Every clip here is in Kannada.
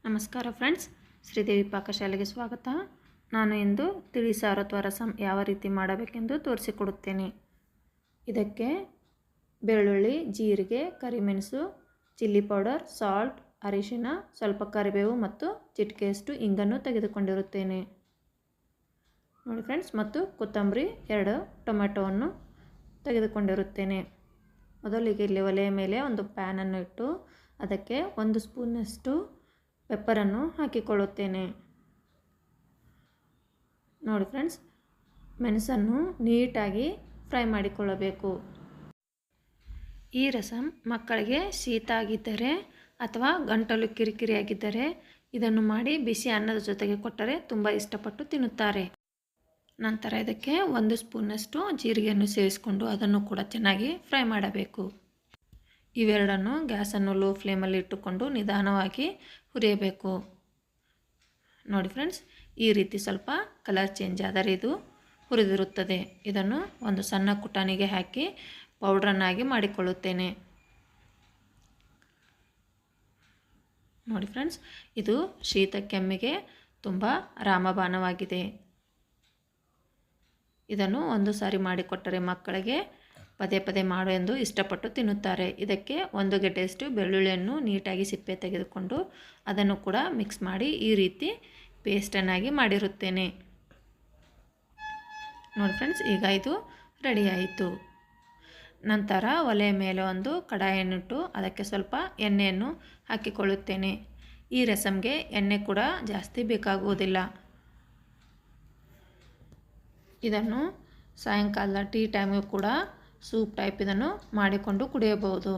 ನಮಸ್ಕಾರ ಫ್ರೆಂಡ್ಸ್, ಶ್ರೀದೇವಿ ಪಾಕಶಾಲೆಗೆ ಸ್ವಾಗತ. ನಾನು ಇಂದು ತಿಳಿ ಸಾರು ಅಥವಾ ರಸಂ ಯಾವ ರೀತಿ ಮಾಡಬೇಕೆಂದು ತೋರಿಸಿಕೊಡುತ್ತೇನೆ. ಇದಕ್ಕೆ ಬೆಳ್ಳುಳ್ಳಿ, ಜೀರಿಗೆ, ಕರಿಮೆಣಸು, ಚಿಲ್ಲಿ ಪೌಡರ್, ಸಾಲ್ಟ್, ಅರಿಶಿನ, ಸ್ವಲ್ಪ ಕರಿಬೇವು ಮತ್ತು ಚಿಟಿಕೆಯಷ್ಟು ಇಂಗನ್ನು ತೆಗೆದುಕೊಂಡಿರುತ್ತೇನೆ ನೋಡಿ ಫ್ರೆಂಡ್ಸ್. ಮತ್ತು ಕೊತ್ತಂಬರಿ, 2 ಟೊಮೆಟೊವನ್ನು ತೆಗೆದುಕೊಂಡಿರುತ್ತೇನೆ. ಮೊದಲಿಗೆ ಇಲ್ಲಿ ಒಲೆಯ ಮೇಲೆ ಒಂದು ಪ್ಯಾನನ್ನು ಇಟ್ಟು ಅದಕ್ಕೆ 1 ಸ್ಪೂನಷ್ಟು ಪೆಪ್ಪರನ್ನು ಹಾಕಿಕೊಳ್ಳುತ್ತೇನೆ ನೋಡಿ ಫ್ರೆಂಡ್ಸ್. ಮೆಣಸನ್ನು ನೀಟಾಗಿ ಫ್ರೈ ಮಾಡಿಕೊಳ್ಳಬೇಕು. ಈ ರಸಂ ಮಕ್ಕಳಿಗೆ ಶೀತ ಆಗಿದ್ದರೆ ಅಥವಾ ಗಂಟಲು ಕಿರಿಕಿರಿಯಾಗಿದ್ದರೆ ಇದನ್ನು ಮಾಡಿ ಬಿಸಿ ಅನ್ನದ ಜೊತೆಗೆ ಕೊಟ್ಟರೆ ತುಂಬ ಇಷ್ಟಪಟ್ಟು ತಿನ್ನುತ್ತಾರೆ. ನಂತರ ಇದಕ್ಕೆ 1 ಸ್ಪೂನಷ್ಟು ಜೀರಿಗೆಯನ್ನು ಸೇರಿಸಿಕೊಂಡು ಅದನ್ನು ಕೂಡ ಚೆನ್ನಾಗಿ ಫ್ರೈ ಮಾಡಬೇಕು. ಇವೆರಡನ್ನು ಗ್ಯಾಸನ್ನು ಲೋ ಫ್ಲೇಮಲ್ಲಿ ಇಟ್ಟುಕೊಂಡು ನಿಧಾನವಾಗಿ ಹುರಿಯಬೇಕು ನೋಡಿ ಫ್ರೆಂಡ್ಸ್. ಈ ರೀತಿ ಸ್ವಲ್ಪ ಕಲರ್ ಚೇಂಜ್ ಆದರೆ ಇದು ಹುರಿದಿರುತ್ತದೆ. ಇದನ್ನು ಒಂದು ಸಣ್ಣ ಕುಟಾಣಿಗೆ ಹಾಕಿ ಪೌಡ್ರನ್ನಾಗಿ ಮಾಡಿಕೊಳ್ಳುತ್ತೇನೆ ನೋಡಿ ಫ್ರೆಂಡ್ಸ್. ಇದು ಶೀತ ಕೆಮ್ಮಿಗೆ ತುಂಬ ರಾಮಬಾಣವಾಗಿದೆ. ಇದನ್ನು ಒಂದು ಸಾರಿ ಮಾಡಿಕೊಟ್ಟರೆ ಮಕ್ಕಳಿಗೆ ಪದೇ ಪದೇ ಮಾಡು ಎಂದು ಇಷ್ಟಪಟ್ಟು ತಿನ್ನುತ್ತಾರೆ. ಇದಕ್ಕೆ 1 ಗೆಡ್ಡೆಯಷ್ಟು ಬೆಳ್ಳುಳ್ಳಿಯನ್ನು ನೀಟಾಗಿ ಸಿಪ್ಪೆ ತೆಗೆದುಕೊಂಡು ಅದನ್ನು ಕೂಡ ಮಿಕ್ಸ್ ಮಾಡಿ ಈ ರೀತಿ ಪೇಸ್ಟನ್ನಾಗಿ ಮಾಡಿರುತ್ತೇನೆ ನೋಡಿ ಫ್ರೆಂಡ್ಸ್. ಈಗ ಇದು ರೆಡಿ ಆಯಿತು. ನಂತರ ಒಲೆಯ ಮೇಲೆ ಒಂದು ಕಡಾಯಿಯನ್ನಿಟ್ಟು ಅದಕ್ಕೆ ಸ್ವಲ್ಪ ಎಣ್ಣೆಯನ್ನು ಹಾಕಿಕೊಳ್ಳುತ್ತೇನೆ. ಈ ರಸಂಗೆ ಎಣ್ಣೆ ಕೂಡ ಜಾಸ್ತಿ ಬೇಕಾಗುವುದಿಲ್ಲ. ಇದನ್ನು ಸಾಯಂಕಾಲ ಟೀ ಟೈಮಿಗೂ ಕೂಡ ಸೂಪ್ ಟೈಪ್ ಇದನ್ನು ಮಾಡಿಕೊಂಡು ಕುಡಿಯಬಹುದು.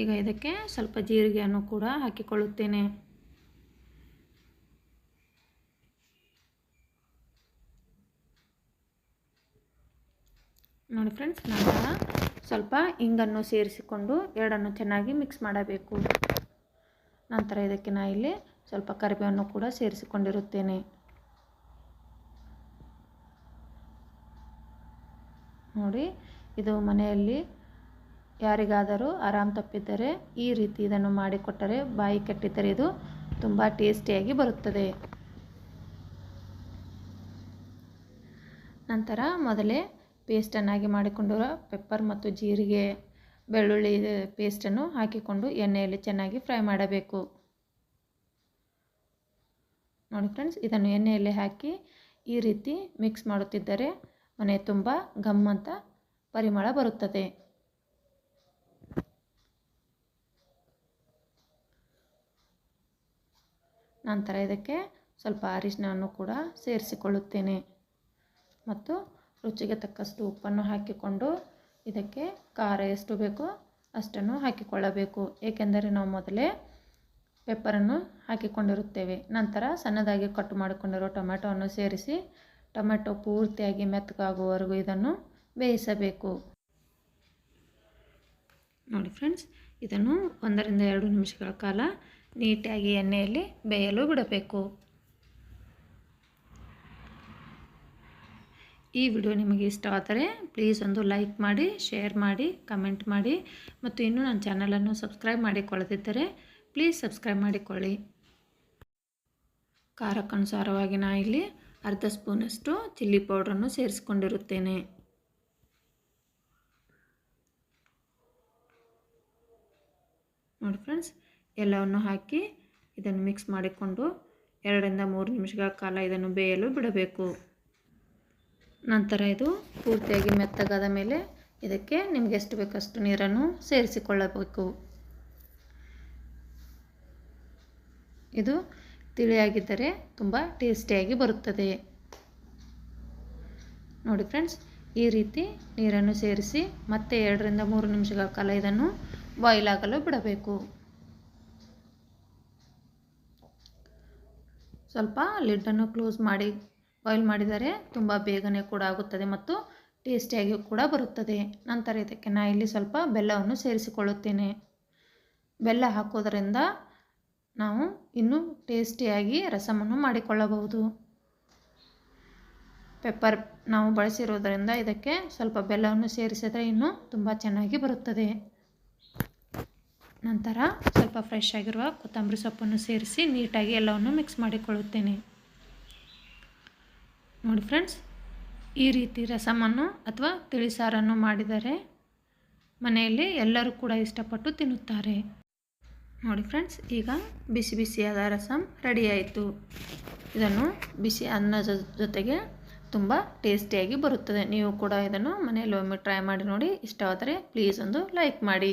ಈಗ ಇದಕ್ಕೆ ಸ್ವಲ್ಪ ಜೀರಿಗೆಯನ್ನು ಕೂಡ ಹಾಕಿಕೊಳ್ಳುತ್ತೇನೆ ನೋಡಿ ಫ್ರೆಂಡ್ಸ್. ನಂತರ ಸ್ವಲ್ಪ ಇಂಗನ್ನು ಸೇರಿಸಿಕೊಂಡು ಎರಡನ್ನು ಚೆನ್ನಾಗಿ ಮಿಕ್ಸ್ ಮಾಡಬೇಕು. ನಂತರ ಇದಕ್ಕೆ ನಾನು ಇಲ್ಲಿ ಸ್ವಲ್ಪ ಕರಿಬೇವನ್ನು ಕೂಡ ಸೇರಿಸಿಕೊಂಡಿರುತ್ತೇನೆ ನೋಡಿ. ಇದು ಮನೆಯಲ್ಲಿ ಯಾರಿಗಾದರೂ ಆರಾಮ್ ತಪ್ಪಿದ್ದರೆ ಈ ರೀತಿ ಇದನ್ನು ಮಾಡಿಕೊಟ್ಟರೆ, ಬಾಯಿ ಕೆಟ್ಟಿದ್ದರೆ ಇದು ತುಂಬ ಟೇಸ್ಟಿಯಾಗಿ ಬರುತ್ತದೆ. ನಂತರ ಮೊದಲೇ ಪೇಸ್ಟನ್ನಾಗಿ ಮಾಡಿಕೊಂಡಿರುವ ಪೆಪ್ಪರ್ ಮತ್ತು ಜೀರಿಗೆ, ಬೆಳ್ಳುಳ್ಳಿ ಪೇಸ್ಟನ್ನು ಹಾಕಿಕೊಂಡು ಎಣ್ಣೆಯಲ್ಲಿ ಚೆನ್ನಾಗಿ ಫ್ರೈ ಮಾಡಬೇಕು ನೋಡಿ ಫ್ರೆಂಡ್ಸ್. ಇದನ್ನು ಎಣ್ಣೆಯಲ್ಲಿ ಹಾಕಿ ಈ ರೀತಿ ಮಿಕ್ಸ್ ಮಾಡುತ್ತಿದ್ದರೆ ಮನೆ ತುಂಬ ಘಮ್ ಅಂತ ಪರಿಮಳ ಬರುತ್ತದೆ. ನಂತರ ಇದಕ್ಕೆ ಸ್ವಲ್ಪ ಅರಿಶಿನವನ್ನು ಕೂಡ ಸೇರಿಸಿಕೊಳ್ಳುತ್ತೇನೆ ಮತ್ತು ರುಚಿಗೆ ತಕ್ಕಷ್ಟು ಉಪ್ಪನ್ನು ಹಾಕಿಕೊಂಡು ಇದಕ್ಕೆ ಖಾರ ಎಷ್ಟು ಬೇಕೋ ಅಷ್ಟನ್ನು ಹಾಕಿಕೊಳ್ಳಬೇಕು. ಏಕೆಂದರೆ ನಾವು ಮೊದಲೇ ಪೆಪ್ಪರನ್ನು ಹಾಕಿಕೊಂಡಿರುತ್ತೇವೆ. ನಂತರ ಸಣ್ಣದಾಗಿ ಕಟ್ ಮಾಡಿಕೊಂಡಿರೋ ಟೊಮೆಟೊವನ್ನು ಸೇರಿಸಿ ಟೊಮೆಟೊ ಪೂರ್ತಿಯಾಗಿ ಮೆತ್ತಗಾಗುವವರೆಗೂ ಇದನ್ನು ಬೇಯಿಸಬೇಕು ನೋಡಿ ಫ್ರೆಂಡ್ಸ್. ಇದನ್ನು 1 ರಿಂದ 2 ನಿಮಿಷಗಳ ಕಾಲ ನೀಟಾಗಿ ಎಣ್ಣೆಯಲ್ಲಿ ಬೇಯಲು ಬಿಡಬೇಕು. ಈ ವಿಡಿಯೋ ನಿಮಗೆ ಇಷ್ಟವಾದರೆ ಪ್ಲೀಸ್ ಒಂದು ಲೈಕ್ ಮಾಡಿ, ಶೇರ್ ಮಾಡಿ, ಕಮೆಂಟ್ ಮಾಡಿ ಮತ್ತು ಇನ್ನೂ ನನ್ನ ಚಾನಲನ್ನು ಸಬ್ಸ್ಕ್ರೈಬ್ ಮಾಡಿಕೊಳ್ಳದಿದ್ದರೆ ಪ್ಲೀಸ್ ಸಬ್ಸ್ಕ್ರೈಬ್ ಮಾಡಿಕೊಳ್ಳಿ. ಖಾರಕ್ಕನುಸಾರವಾಗಿ ನಾನು ಇಲ್ಲಿ 1/2 ಸ್ಪೂನಷ್ಟು ಚಿಲ್ಲಿ ಪೌಡ್ರನ್ನು ಸೇರಿಸಿಕೊಂಡಿರುತ್ತೇನೆ ನೋಡಿ ಫ್ರೆಂಡ್ಸ್. ಎಲ್ಲವನ್ನು ಹಾಕಿ ಇದನ್ನು ಮಿಕ್ಸ್ ಮಾಡಿಕೊಂಡು 2 ರಿಂದ 3 ನಿಮಿಷಗಳ ಕಾಲ ಇದನ್ನು ಬೇಯಲು ಬಿಡಬೇಕು. ನಂತರ ಇದು ಪೂರ್ತಿಯಾಗಿ ಮೆತ್ತಗಾದ ಮೇಲೆ ಇದಕ್ಕೆ ನಿಮಗೆ ಎಷ್ಟು ಬೇಕಷ್ಟು ನೀರನ್ನು ಸೇರಿಸಿಕೊಳ್ಳಬೇಕು. ಇದು ತಿಳಿಯಾಗಿದ್ದರೆ ತುಂಬ ಟೇಸ್ಟಿಯಾಗಿ ಬರುತ್ತದೆ ನೋಡಿ ಫ್ರೆಂಡ್ಸ್. ಈ ರೀತಿ ನೀರನ್ನು ಸೇರಿಸಿ ಮತ್ತೆ 2 ರಿಂದ 3 ನಿಮಿಷಗಳ ಕಾಲ ಇದನ್ನು ಬಾಯ್ಲ್ ಆಗಲು ಬಿಡಬೇಕು. ಸ್ವಲ್ಪ ಲಿಡ್ಡನ್ನು ಕ್ಲೋಸ್ ಮಾಡಿ ಬಾಯ್ಲ್ ಮಾಡಿದರೆ ತುಂಬ ಬೇಗನೆ ಕೂಡ ಆಗುತ್ತದೆ ಮತ್ತು ಟೇಸ್ಟಿಯಾಗಿ ಕೂಡ ಬರುತ್ತದೆ. ನಂತರ ಇದಕ್ಕೆ ನಾನು ಇಲ್ಲಿ ಸ್ವಲ್ಪ ಬೆಲ್ಲವನ್ನು ಸೇರಿಸಿಕೊಳ್ಳುತ್ತೇನೆ. ಬೆಲ್ಲ ಹಾಕೋದರಿಂದ ನಾವು ಇನ್ನೂ ಟೇಸ್ಟಿಯಾಗಿ ರಸಮನ್ನು ಮಾಡಿಕೊಳ್ಳಬಹುದು. ಪೆಪ್ಪರ್ ನಾವು ಬಳಸಿರೋದರಿಂದ ಇದಕ್ಕೆ ಸ್ವಲ್ಪ ಬೆಲ್ಲವನ್ನು ಸೇರಿಸಿದರೆ ಇನ್ನೂ ತುಂಬ ಚೆನ್ನಾಗಿ ಬರುತ್ತದೆ. ನಂತರ ಸ್ವಲ್ಪ ಫ್ರೆಶ್ ಆಗಿರುವ ಕೊತ್ತಂಬರಿ ಸೊಪ್ಪನ್ನು ಸೇರಿಸಿ ನೀಟಾಗಿ ಎಲ್ಲವನ್ನು ಮಿಕ್ಸ್ ಮಾಡಿಕೊಳ್ಳುತ್ತೇನೆ. ನೋಡಿ ಫ್ರೆಂಡ್ಸ್, ಈ ರೀತಿ ರಸಮನ್ನು ಅಥವಾ ತಿಳಿಸಾರನ್ನು ಮಾಡಿದರೆ ಮನೆಯಲ್ಲಿ ಎಲ್ಲರೂ ಕೂಡ ಇಷ್ಟಪಟ್ಟು ತಿನ್ನುತ್ತಾರೆ. ನೋಡಿ ಫ್ರೆಂಡ್ಸ್, ಈಗ ಬಿಸಿ ಬಿಸಿಯಾದ ರಸಮ್ ರೆಡಿ ಆಯಿತು. ಇದನ್ನು ಬಿಸಿ ಅನ್ನದ ಜೊತೆಗೆ ತುಂಬ ಟೇಸ್ಟಿಯಾಗಿ ಬರುತ್ತದೆ. ನೀವು ಕೂಡ ಇದನ್ನು ಮನೆಯಲ್ಲಿ ಒಮ್ಮೆ ಟ್ರೈ ಮಾಡಿ ನೋಡಿ. ಇಷ್ಟವಾದರೆ ಪ್ಲೀಸ್ ಒಂದು ಲೈಕ್ ಮಾಡಿ.